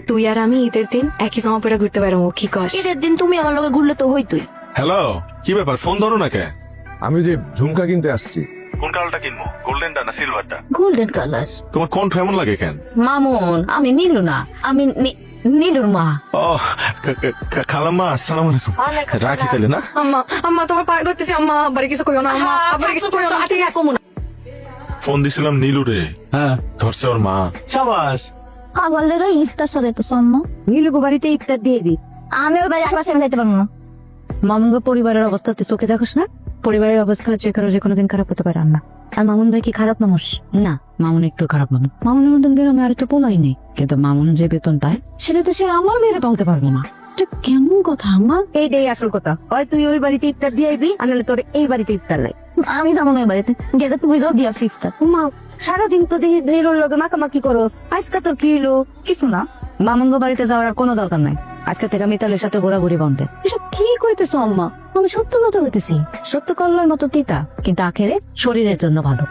তুই আর আমি ঈদের দিন একই জামা পরে ঘুরতে পারবো, কি কস? ঈদের দিন তুমি আমার লগে ঘুরলে তো হইতই। হ্যালো, কি ব্যাপার? ফোন ধরো না কে? আমি যে ঝুমকা কিনতে আসছি। কোন কালারটা কিনবো, গোল্ডেনটা না সিলভারটা? Golden colour. তোমার কণ্ঠ এমন লাগে কেন? মামুন, আমি নীলু না, আমি নীলুর মা। ও খালাম্মা, আসসালামু আলাইকুম। রাখি তাহলে না? আম্মা, আম্মা তোমার পায়ে ধরতেছি আম্মা, আবার কিছু কইও না আম্মা, আবার কিছু কইও না, ঠিক আছে? ফোন দিছিলাম নীলুরে, হ্যাঁ ধরছে ওর মা। সাবাস। পাগল লেগে ইস্তার সাথে তো সম্মা। নীলুকে বাড়িতে ইফতার দিয়ে দিই। আমি ওই বাড়ি আশেপাশে যাইতে পারবো না। মামুন পরিবারের অবস্থা তুই চোখে দেখোস না? পরিবারের অবস্থা যে কারো যে কোনোদিন খারাপ হতে পারে না। আর মামুন ভাই কি খারাপ মানুষ? না, মামুন একটু খারাপ মানুষ। মামুনের মতন গ্রামে আর একটু পোলাই নেই, কিন্তু মামুন যে বেতন পায় সেটাতে সে আমার মেয়েরা পালতে পারবো না। এটা কেমন কথা আম্মা? এইটাই আসল কথা। হয় তুই ওই বাড়িতে ইফতার দিয়ে আইবি, আর নাহলে তোর এই বাড়িতে ইফতার নাই। আমি যাবো না ওই বাড়িতে, গেলে তুমি যাও দিয়া ইফতার। মা সারাদিন তো দেখি নীলুর লগে মাখামাখি করস, আজকে তোর কি হলো? কিছু না, মামুন বাড়িতে যাওয়ার আর কোনো দরকার নাই। আজকে থেকে মিতালের সাথে ঘোরাঘুরি বন্ধ। এসব কি কইতেছো আম্মা? আমি সত্য মতো হইতেছি, সত্য করলার মতো তিতা, কিন্তু আখেরে শরীরের জন্য ভালো।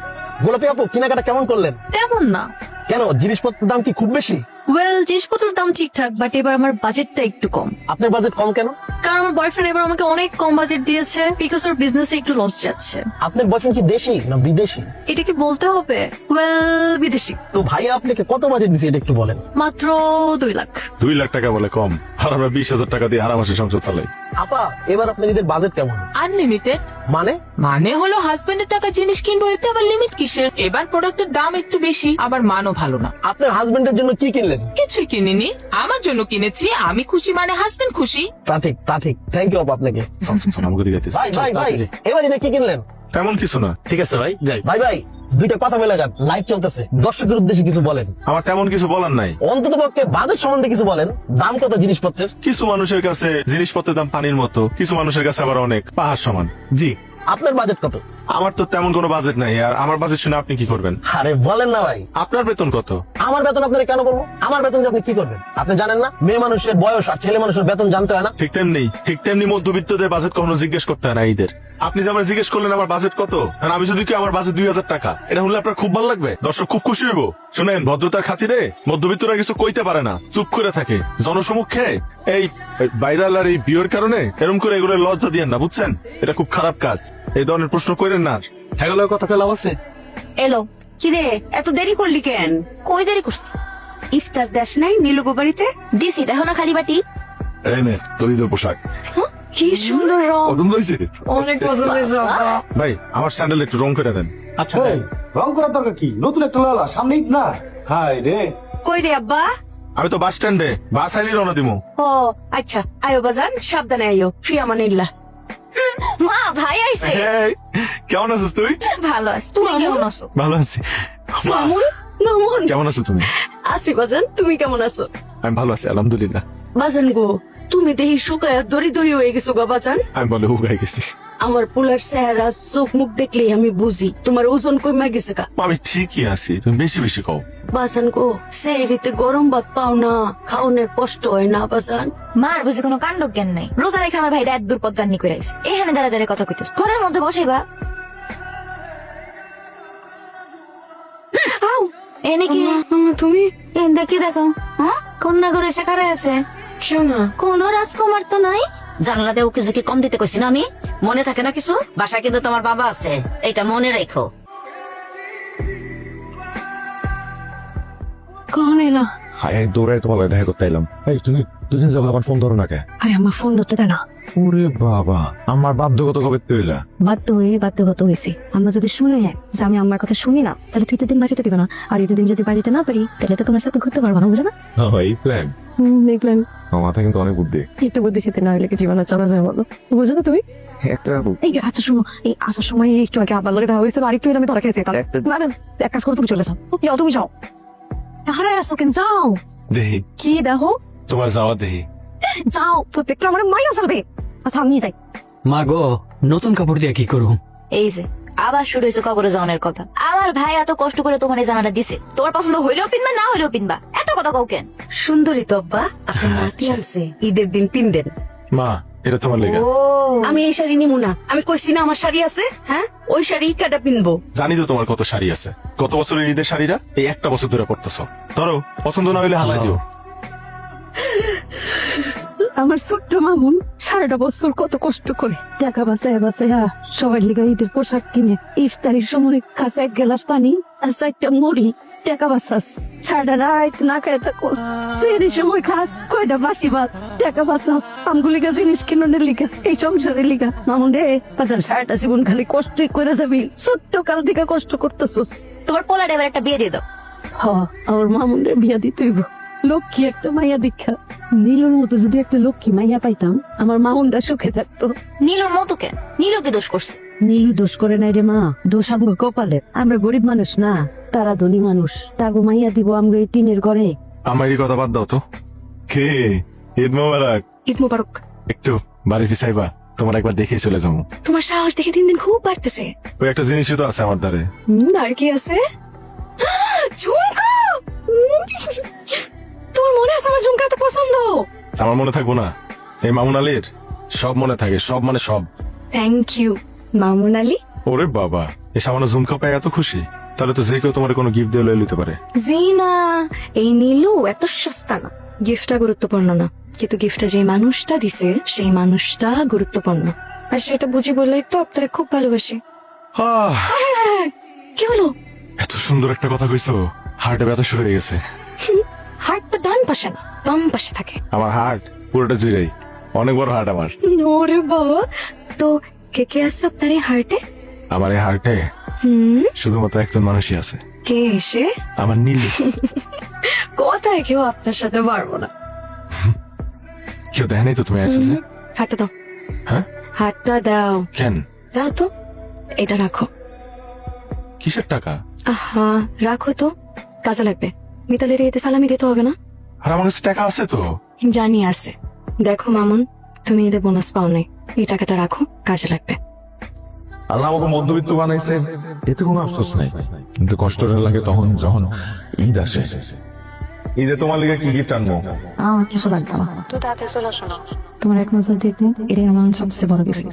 গোলাপি আপু, কেনাকাটা কেমন করলেন? তেমন না। কেন, জিনিসপত্রের দাম কি খুব বেশি? ওয়েল, জিনিসপত্রের দাম ঠিকঠাক, বাট এবার আমার বাজেটটা একটু কম। আপনার বাজেট কম কেন? কারণ আমার বয়ফ্রেন্ড এবার আমাকে অনেক কম বাজেট দিয়েছে, বিকজ ওর বিজনেসে একটু লস যাচ্ছে। আপনার বয়ফ্রেন্ড কি দেশি না বিদেশি? এটা কি বলতে হবে? ওয়েল, বিদেশি। তো ভাইয়া আপনাকে কত বাজেট দিছে এটা একটু বলেন। মাত্র 2 লাখ। 2 লাখ টাকা বলে কম? আর আমরা 20,000 টাকা দিয়ে আরামসে সংসার চালাই। আপা, এবার আপনার ঈদের বাজেট কেমন? আনলিমিটেড মানে? মানে হলো হাজবেন্ডের টাকা জিনিস কিনবো, এতে আবার লিমিট কিসের? এবার প্রোডাক্টের দাম একটু বেশি, আবার মানও ভালো না। আপনার হাজবেন্ডের জন্য কি কিনলেন? কিছুই কিনিনি, আমার জন্য কিনেছি। আমি খুশি মানে হাজবেন্ড খুশি। তা ঠিক, তা ঠিক। থ্যাংক ইউ আপা আপনাকে। আমাকে দিকে ভাই ভাই ভাই, এবার ঈদে কি কিনলেন? তেমন কিছু না। ঠিক আছে ভাই, যাই। ভাই ভাই, দুইটা কথা বলে যান, লাইভ চলতেছে। দর্শকের উদ্দেশ্যে কিছু বলেন। আমার তেমন কিছু বলার নাই। অন্তত পক্ষে বাজেট সম্বন্ধে কিছু বলেন। দাম কত জিনিসপত্রের? কিছু মানুষের কাছে জিনিসপত্রের দাম পানির মতো, কিছু মানুষের কাছে আবার অনেক পাহাড় সমান। জি। আপনার বাজেট কত? আমার তো তেমন কোনো বাজেট নাই, আর আমার বাজেট শুনে আপনি কি করবেন? আরে বলেন না ভাই। আপনার বেতন কত? আমার বেতন আপনারা কেন বলবো? আমার বেতন দিয়ে আপনি কি করবেন? আপনি জানেন না, মেয়ে মানুষের বয়স আর ছেলে মানুষের বেতন জানতে হয় না? ঠিক তেমনি মধ্যবিত্তদের বাজেট কখনো জিজ্ঞেস করতে হয় না ঈদের। আপনি যে আমার জিজ্ঞেস করলেন আমার বাজেট কত, আর আমি যদি কি আমার বাজেট 2,000 টাকা, এটা হলে আপনার খুব ভালো লাগবে? দর্শক খুব খুশি হইব। শুনেন, ভদ্রতার খাতিরে মধ্যবিত্তরা কিছু কইতে পারে না, চুপ করে থাকে। জনসমক্ষে এই ভাইরাল আর এই বিয়ের কারণে এরকম করে এগুলো লজ্জা দিয়েন না, বুঝছেন? এটা খুব খারাপ কাজ। এই ধরনের প্রশ্ন করেন না। হ্যাঁ, কথা খেলাম আছে। এলো। কিরে এত দেরি করলি কেন? কই দেরি করছি? ইফতার দেশ নাই নীলুকে বাড়িতে? দিছি, দেখো না খালি বাটি। এই নে তোর ঈদের পোশাক। কি সুন্দর রং, পছন্দ হয়েছে? অনেক পছন্দ হয়েছে আব্বা। ভাই, আমার স্যান্ডেল একটু রং করে দেন। আচ্ছা এই, রং করার দরকার কি? নতুন একটা লালা, সামনে ঈদ না। হাই রে, কই রে আব্বা? আমি তো বাস স্ট্যান্ডে, বাস আইলে রওনা দিমু। ও আচ্ছা, আয়ো বাজান, সাবধানে আয়ো। ফিয়ামানিল্লাহ। মা, ভাই আইছে। এই, কেমন আছিস তুই? ভালো আছি, তুমি কেমন আছো? ভালো আছি। মা, মামুন, মামুন। কেমন আছো তুমি? আছি বাজান, তুমি কেমন আছো? আমি ভালো আছি, আলহামদুলিল্লাহ। বাজান গো, তুমি দেখি শুকায় দড়ি দড়ি হয়ে গেছো গো বাজান। আমি বলে উগাই গেছি। আমার পোলার চেহারা চোখ মুখ দেখলেই আমি বুঝি তোমার ওজন কমে গেছে গা। আমি ঠিকই আছি, তুমি বেশি বেশি কও। বাজান গো, সেহরিতে গরম ভাত পাও না, খাওনের কষ্ট হয় না বাজান? মার বুঝি কোনো কাণ্ড জ্ঞান নাই। রোজা রেখে আমার ভাইটা এত দূর পথ জার্নি করে আইছে, এখানে দাঁড়া দাঁড়া কথা কইতেছ। ঘরের মধ্যে বসাইবা। এনে কি তুমি দেখি দেখো, হ্যাঁ কন্যা ঘরে এসে কারে আছে? কেউ না। কোন রাজকুমার তো নাই। জানলা দেও কিছু কি কম দিতে কইছি না আমি? মনে থাকে না কিছু? বাসায় কিন্তু তোমার বাবা আছে, এটা মনে রেখো। কখন এলো? হাই, দৌড়াই তোমার লগে দেখা করতে এলাম। এই তুমি দুদিন যাবো, আমার ফোন ধরো না কে? আরে আমার ফোন ধরতে দেয় না। ওরে বাবা, আমার বাধ্যগত কবে তৈলা? বাধ্যগত হয়েছে। আমরা যদি শুনে যে আমি আমার কথা শুনি না, তাহলে তুই দিন বাড়িতে দিবে না, আর ঈদের দিন যদি বাড়িতে না পারি, তাহলে তো তোমার সাথে ঘুরতে পারবো না, বুঝে না? এই প্ল্যান দেখলেন, আমার মাথা কিন্তু অনেক বুদ্ধি। একটু বুদ্ধি সাথে না হলে কি জীবনে চলা যায় বলো? বুঝো না তুমি? একটা এই আচ্ছা শোনো, এই আসার সময় একটু আগে আবার লগে দেখা হয়েছে, আর একটু আমি তোরা খেয়েছি, তাহলে না না, এক কাজ করো, তুমি চলে যাও। যাও, তুমি যাও। তাহলে আসো কেন? যাও। দেহি, কি দেখো? তোমার যাওয়া দেহি। যাও, প্রত্যেকটা আমার মাইয়া ফেলবে। আচ্ছা আমি যাই। মা গো, নতুন কাপড় দিয়ে কি করুম? এই যে আবার শুরু হয়েছে কবরে যাওয়ার কথা। আমার ভাই এত কষ্ট করে তোমার এই জামাটা দিছে, তোমার পছন্দ হইলেও পিনবা, না হইলেও পিনবা। এত কথা কও কেন? সুন্দরী তো আব্বা, আপনার নাতি আনছে, ঈদের দিন পিনদেন। মা, এটা তোমার লেগে। ও আমি এই শাড়ি নিমু না, আমি কইছি না আমার শাড়ি আছে। হ্যাঁ, ওই শাড়ি কাটা পিনবো। জানি তো তোমার কত শাড়ি আছে। গত বছরের ঈদের শাড়িরা এই একটা বছর ধরে পড়তেছ। ধরো, পছন্দ না হইলে হালাই দিও। আমার ছোট্ট মামুন সারাটা বছর কত কষ্ট করে টাকা বাঁচায় বাঁচায় সবাই লিগা ঈদের পোশাক কিনে ইফতারির সময় কাছে 1 গ্লাস পানি আর 4টা মুড়ি টাকা বাঁচাস সারাটা রাত না খায় থাকো সেই সময় খাস কয়টা বাসি ভাত টাকা বাঁচা আমগুলিকা জিনিস কিনোনের লিগা এই সংসারের লিগা মামুন রে বাজার সারাটা জীবন খালি কষ্টই করে যাবি ছোট্ট কাল থেকে কষ্ট করতেছস। তোমার পোলার এবার একটা বিয়ে দিয়ে দাও। আমার মামুন রে বিয়া দিতে হইব লক্ষ্মী একটা মাইয়া দীক্ষা নীলুর মতো যদি একটা লক্ষ্মী মাইয়া পাইতাম আমার মামুনটা সুখে থাকতো। নীলুর মতো কে? নীলু কি দোষ করছে? নীলু দোষ করে নাই রে মা, দোষ আমগো কপালে। আমরা গরিব মানুষ না, তারা ধনী মানুষ। তাগো মাইয়া দিব আমগো এই টিনের ঘরে। আমার এই কথা বাদ দাও তো। কে ঈদ মোবারক। ঈদ মোবারক। একটু বাড়ি ফিসাইবা, তোমার একবার দেখে চলে যাবো। তোমার সাহস দেখে দিন দিন খুব বাড়তেছে। ওই একটা জিনিসই তো আছে আমার দ্বারে। আর কি আছে? ঝুমকা। তোমার মনে আছে আমার ঝুমকা এত পছন্দ? আমার মনে থাকবো না? এই মামুন আলীর সব মনে থাকে, সব মানে সব। Thank you Mamun Ali. ওরে বাবা, এই সামান্য ঝুমকা পায় এত খুশি? তাহলে তো যে কেউ তোমার কোনো গিফট দিয়ে লয়ে নিতে পারে। জি না, এই নীলু এত সস্তা না। গিফটটা গুরুত্বপূর্ণ না, কিন্তু গিফটটা যে মানুষটা দিছে সেই মানুষটা গুরুত্বপূর্ণ। আর সেটা বুঝি বললেই তো আপনারা খুব ভালোবাসি। আহ, কি হলো? এত সুন্দর একটা কথা কইছো, হার্টে ব্যথা শুরু হয়ে গেছে। হার্টটা ডান পাশে না বাম পাশে থাকে। আমার হার্ট পুরোটা জুড়েই, অনেক বড় হার্ট আমার। ওরে বাবা, তো কে কে আছে আপনার এই হার্টে? আমার এই হার্টে শুধুমাত্র একজন মানুষই আছে। কে এসে? আমার নীলি। কোথায় কেউ আপনার সাথে পারবো না। কেউ দেখে নাই তো তুমি আছো যে? হাতটা দাও। হ্যাঁ, হাতটা দাও। কেন? দাও তো, এটা রাখো। কিসের টাকা? আহা, রাখো তো, কাজে লাগবে। মিতালির এতে সালামি দিতে হবে না? আর আমার কাছে টাকা আছে তো। জানি আছে। দেখো মামুন, তুমি এদের বোনাস পাও নাই, এই টাকাটা রাখো, কাজে লাগবে। আল্লাহ আমাকে মধ্যবিত্ত বানাইছে, এতে কোনো আফসোস নাই, কিন্তু কষ্টটা লাগে তখন যখন ঈদ আসে। ঈদে তোমার লিগে কি গিফট আনবো? আমার কিছু লাগবে না, তো তাতে চলে আসো না। তোমার এক নজর দেখবে, এটাই আমার সবচেয়ে বড় গিফট।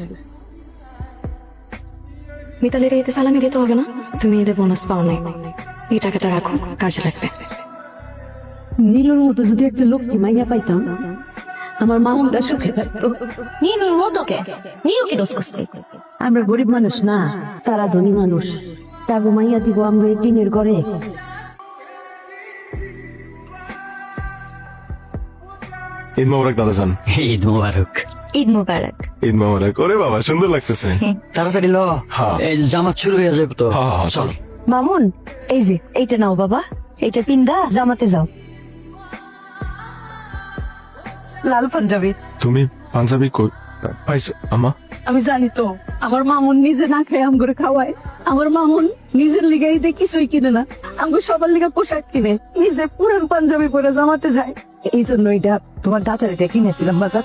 মিতালির এতে সালামি দিতে হবে না, তুমি এদের বোনাস পাও নাই, এই টাকাটা রাখো, কাজে লাগবে। নীলুর মতো যদি একটা লক্ষ্মী মাইয়া পাইতাম আমার মামুনটা সুখে থাকতো। নীলুর মতো কে? নীলু কি দোষ করছে? আমরা গরিব মানুষ না, তারা ধনী মানুষ। তাগো মাইয়া দিব আমরা এই টিনের ঘরে। ঈদ মোবারক দাদা যান। ঈদ মোবারক। ঈদ মুবারক। ঈদ মোবারক। ওরে বাবা, সুন্দর লাগতেছে। তাড়াতাড়ি ল, হ্যাঁ। এই জামাত শুরু হয়ে যাবে তো। হ্যাঁ, হ্যাঁ, চল। চল। মামুন, এই যে এইটা নাও বাবা, এইটা পিন্দা জামাতে যাও। লাল পাঞ্জাবি। তুমি পাঞ্জাবি কই পাইছো আমা? আমি জানি তো, আমার মামুন নিজে না খেয়ে আম করে খাওয়ায়। আমার মামুন নিজের লিগাই কিছুই কিনে না, আমগো সবার লিগা পোশাক কিনে, নিজে পুরান পাঞ্জাবি পরে জামাতে যায়। এই জন্য এটা তোমার দাদার এটা কিনেছিলাম বাজার।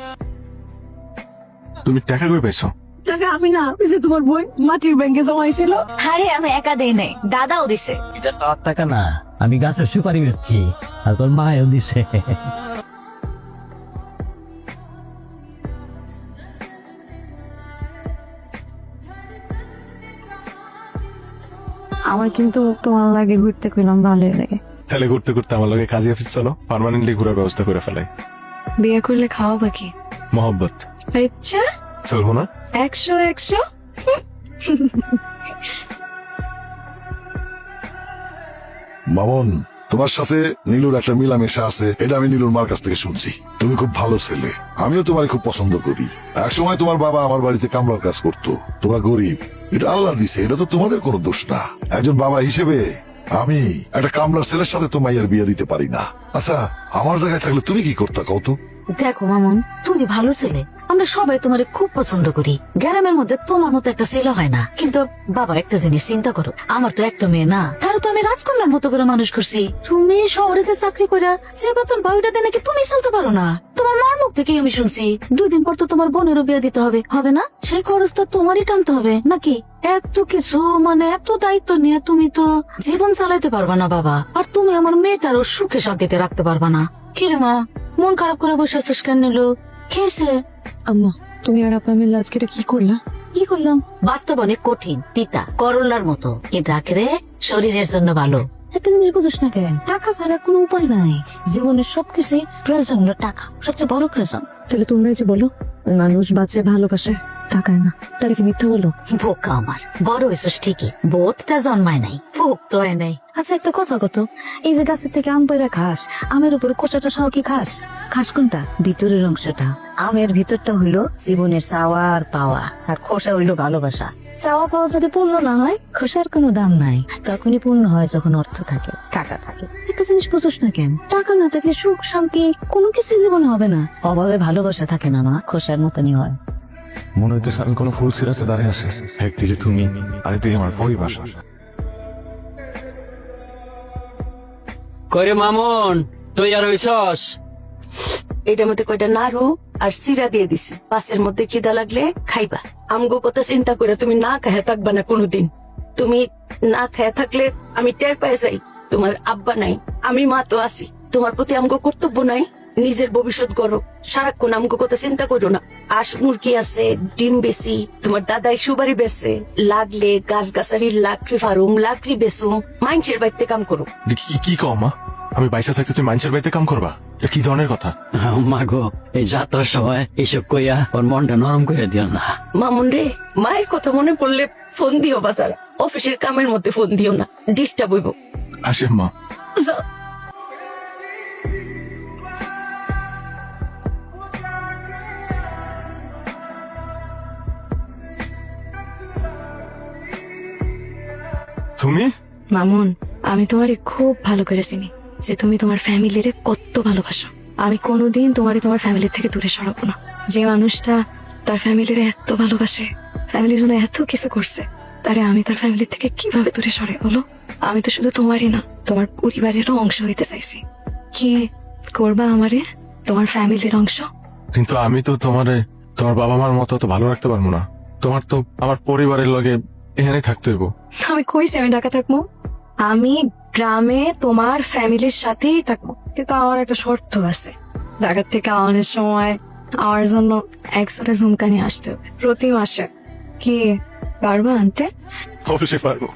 তুমি টাকা কই পাইছো? টাকা আমি না, ওই যে তোমার বই মাটির ব্যাংকে জমাইছিল। আরে আমি একা দেই নাই, দাদাও দিছে। এটা তো আর টাকা না, আমি গাছের সুপারি বেচছি, আর তোর মায়ও দিছে। আমার কিন্তু তোমার লাগে ঘুরতে কইলাম ভালো লাগে। তাহলে ঘুরতে ঘুরতে আমার লগে কাজী অফিস চলো, পার্মানেন্টলি ঘোরার ব্যবস্থা করে ফেলাই। বিয়ে করলে খাওয়া বাকি। মহব্বত আচ্ছা, চলবো না? 100। মামুন, তোমার সাথে নীলুর একটা মিলামেশা আছে, এটা আমি নীলুর মার কাছ থেকে শুনছি। তুমি খুব ভালো ছেলে, আমিও তোমার খুব পছন্দ করি। এক সময় তোমার বাবা আমার বাড়িতে কামলার কাজ করতো। তোমরা গরিব, এটা আল্লাহ দিছে, এটা তো তোমাদের কোনো দোষ না। একজন বাবা হিসেবে আমি একটা কামলার ছেলের সাথে তো মাইয়ার বিয়ে দিতে পারি না। আচ্ছা, আমার জায়গায় থাকলে তুমি কি করতা কত? দেখো মামুন, তুমি ভালো ছেলে, আমরা সবাই তোমারে খুব পছন্দ করি। গ্রামের মধ্যে তোমার মতো একটা ছেলে হয় না। কিন্তু বাবা, একটা জিনিস চিন্তা করো, আমার তো একটা মেয়ে না, তারও তো আমি রাজকন্যার মতো করে মানুষ করছি। তুমি শহরে যে চাকরি করে যে বেতন পাও, ওইটাতে নাকি তুমি চলতে পারো না। তোমার মার মুখ থেকেই আমি শুনছি 2 দিন পর তো তোমার বোনেরও বিয়ে দিতে হবে, হবে না? সেই খরচটা তোমারই টানতে হবে নাকি? এত কিছু, মানে এত দায়িত্ব নিয়ে তুমি তো জীবন চালাইতে পারবা না বাবা। আর তুমি আমার মেয়েটারও সুখে শান্তিতে রাখতে পারবা না। কি রে মা, মন খারাপ করে বসে আছিস কেন? নিলো খেয়েছে? আম্মা, তুমি আর আপা মিলে আজকে এটা কি করলা? কি করলাম? বাস্তব অনেক কঠিন, তিতা, করলার মতো, কিন্তু আখেরে শরীরের জন্য ভালো। একটা জিনিস বুঝিস না কেন? টাকা ছাড়া কোনো উপায় নাই। জীবনের সবকিছু প্রয়োজন হলো টাকা, সবচেয়ে বড় প্রয়োজন। তাহলে তোমরা যে বলো মানুষ বাঁচে ভালোবাসে টাকায় না, তাহলে কি মিথ্যা বলো? বোকা আমার, বড় হয়েছিস ঠিকই, বোধটা জন্মায় নাই, ভোগ তো হয় নাই। আচ্ছা একটা কথা কত, এই যে গাছের থেকে আম পেড়া খাস, আমের উপরে কোষাটা সহ কি খাস? খাস কোনটা? ভিতরের অংশটা। আমের ভিতরটা হইলো জীবনের চাওয়া আর পাওয়া, আর খোসা হইলো ভালোবাসা। চাওয়া পাওয়া যদি পূর্ণ না হয়, খোসার কোনো দাম নাই। তখনই পূর্ণ হয় যখন অর্থ থাকে, টাকা থাকে। একটা জিনিস বুঝোস না কেন? টাকা না থাকলে সুখ শান্তি কোনো কিছুই জীবনে হবে না। অভাবে ভালোবাসা থাকে না মা, খোসার মতনই হয়। মনে হইতেছে আমি কোনো ফুল সিরাজে দাঁড়িয়ে আছে, একদিকে তুমি আরেকদিকে আমার পরিবার। কইরে মামুন, তুই আর হইছস? এটার মধ্যে কয়টা নাড়ু আর সিরা দিয়ে দিছি, পাশের মধ্যে খিদা লাগলে খাইবা। আমগো কথা চিন্তা করে তুমি না খায় থাকবা না কোনোদিন। তুমি না খায় থাকলে আমি টের পাই যাই তোমার আব্বা নাই, আমি মা তো আছি। তোমার প্রতি আমগো কর্তব্য নাই? নিজের ভবিষ্যৎ করো, সারাক্ষণ আমগো কথা চিন্তা করো না। আশ মুরগি আছে, ডিম বেশি, তোমার দাদাই সুবারি বেছে, লাগলে গাছ গাছালির লাকড়ি ফার্ম, লাকড়ি বেচুম, মাইনসের বাড়িতে কাম করো। কি কও মা? আমি বাইসা থাকতে তুই মানুষের বাড়িতে কাম করবা? এটা কি ধরনের কথা? মাগো, এই যাত্রার সময় এইসব কইয়া ওর মনটা নরম করে দিও না। মামুন রে, মায়ের কথা মনে পড়লে ফোন দিও বাজার, অফিসের কামের মধ্যে ফোন দিও না, ডিস্টার্ব হইব। আসে মা। যাও। তুমি? মামুন, আমি তোমারে খুব ভালো করে চিনি যে তুমি তোমার ফ্যামিলিরে কত ভালোবাসো। আমি কোনোদিন তোমারে তোমার ফ্যামিলি থেকে দূরে সরাবো না। যে মানুষটা তার ফ্যামিলিরে এত ভালোবাসে, ফ্যামিলির জন্য এত কিছু করছে, তারে আমি তার ফ্যামিলি থেকে কিভাবে দূরে সরে বলো? আমি তো শুধু তোমারই না, তোমার পরিবারেরও অংশ হইতে চাইছি। কি করবা আমারে তোমার ফ্যামিলির অংশ? কিন্তু আমি তো তোমার বাবা মার মতো তো ভালো রাখতে পারবো না। তোমার তো আমার পরিবারের লগে এখানেই থাকতে হইব। আমি কইছি আমি ঢাকা থাকবো, আমি গ্রামে তোমার ফ্যামিলির সাথেই থাকবো, কিন্তু আমার একটা শর্ত আছে। ঢাকা থেকে আমাদের সময় আমার জন্য 100টা ঝুমকা নিয়ে আসতে হবে প্রতি মাসে। কি পারবা আনতে? অবশ্যই পারবো।